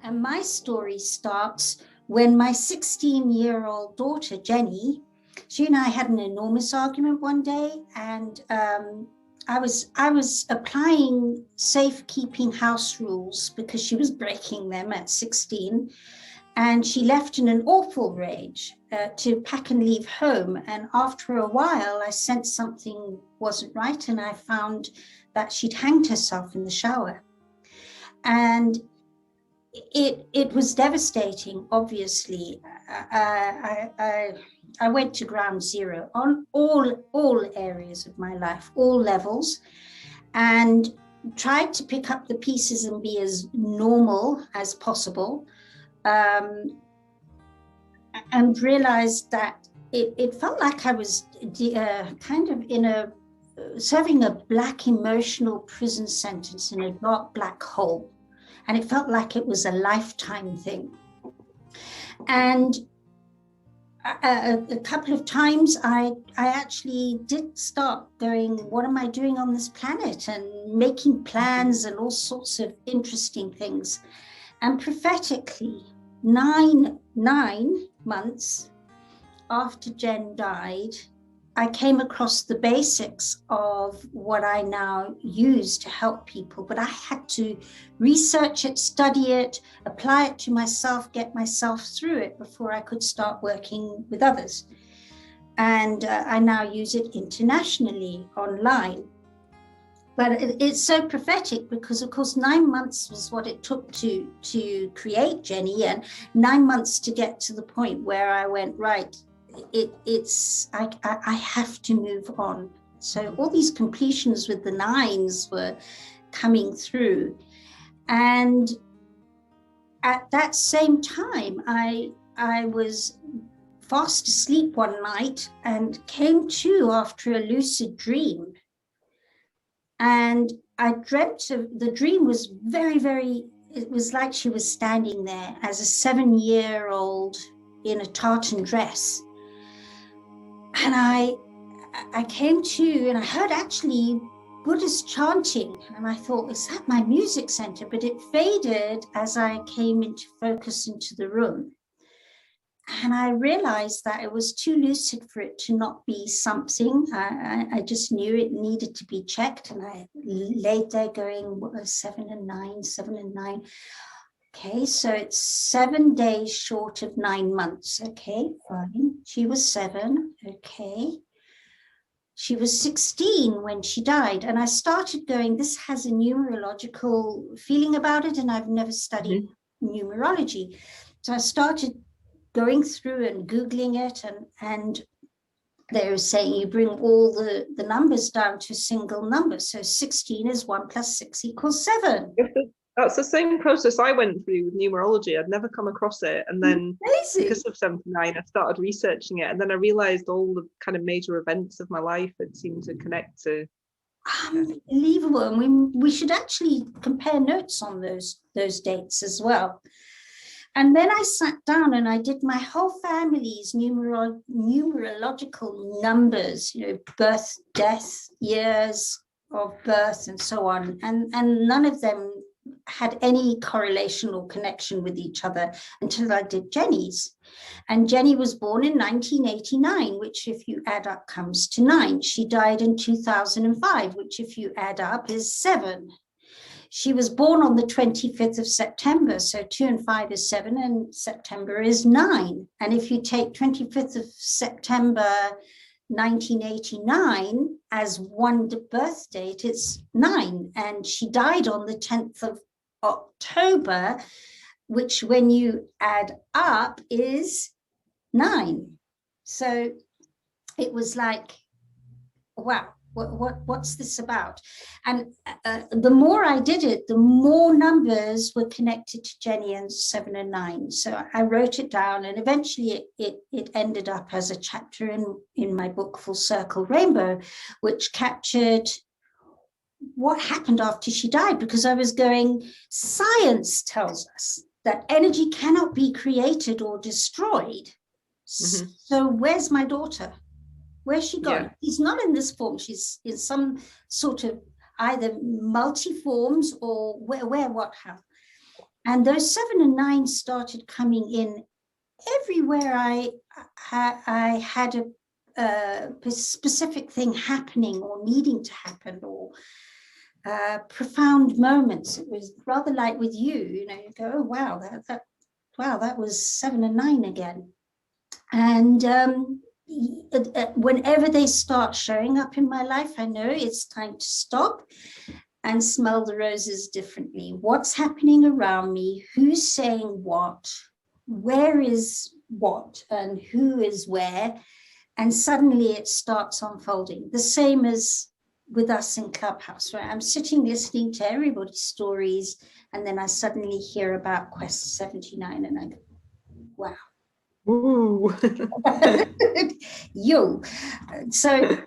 And my story starts when my 16-year-old daughter, Jenny, she and I had an enormous argument one day, and I was applying safekeeping house rules because she was breaking them at 16, and she left in an awful rage to pack and leave home. And after a while, I sensed something wasn't right, and I found that she'd hanged herself in the shower. And it was devastating, obviously. I went to ground zero on all areas of my life, all levels, and tried to pick up the pieces and be as normal as possible, and realized that it felt like I was kind of serving a black emotional prison sentence in a dark black hole. And it felt like it was a lifetime thing. And a couple of times I actually did start going, what am I doing on this planet? And making plans and all sorts of interesting things. And prophetically, nine months after Jen died, I came across the basics of what I now use to help people, but I had to research it, study it, apply it to myself, get myself through it before I could start working with others. And I now use it internationally online. But it's so prophetic because, of course, 9 months was what it took to create Jenny, and 9 months to get to the point where I went, right, I have to move on. So all these completions with the nines were coming through. And at that same time, I was fast asleep one night and came to after a lucid dream. And I dreamt of, the dream was very, very, it was like she was standing there as a 7-year-old in a tartan dress. And I came to, and I heard actually Buddhist chanting, and I thought, is that my music center? But it faded as I came into focus into the room. And I realized that it was too lucid for it to not be something. I just knew it needed to be checked, and I laid there going, 7 and 9, 7 and 9. Okay, so it's 7 days short of 9 months. Okay, fine. She was 7. Okay. She was 16 when she died. And I started going, this has a numerological feeling about it, and I've never studied numerology. So I started going through and Googling it, and they were saying you bring all the numbers down to a single number. So 16 is 1 plus 6 equals 7. That's the same process I went through with numerology. I'd never come across it. And then because of 79, I started researching it. And then I realized all the kind of major events of my life had seemed to connect to. Unbelievable. And we should actually compare notes on those dates as well. And then I sat down and I did my whole family's numerological numbers, birth, death, years of birth, and so on. And none of them had any correlation or connection with each other until I did Jenny's. And Jenny was born in 1989, which if you add up comes to 9. She died in 2005, which if you add up is 7. She was born on the 25th of September, so 2 and 5 is 7, and September is 9. And if you take 25th of September 1989 as one birth date, it's 9. And she died on the 10th of October, which when you add up is 9. So it was like, wow. What's this about? And the more I did it, the more numbers were connected to Jenny and 7 and 9. So I wrote it down, and eventually it ended up as a chapter in my book, Full Circle Rainbow, which captured what happened after she died, because I was going, science tells us that energy cannot be created or destroyed. Mm-hmm. So where's my daughter? Where's she gone? Yeah. She's not in this form. She's in some sort of either multi-forms or where, what, how. And those 7 and 9 started coming in everywhere I had a specific thing happening or needing to happen, or profound moments. It was rather like with you, you go, oh, wow, that was 7 and 9 again. And whenever they start showing up in my life, I know it's time to stop and smell the roses differently. What's happening around me? Who's saying what? Where is what? And who is where? And suddenly it starts unfolding. The same as with us in Clubhouse, where I'm sitting listening to everybody's stories, and then I suddenly hear about Quest 79, and I go, wow. Ooh. Yo. So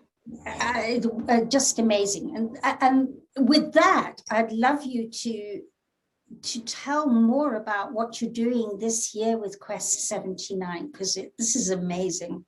just amazing. And with that, I'd love you to tell more about what you're doing this year with Quest 79, because this is amazing.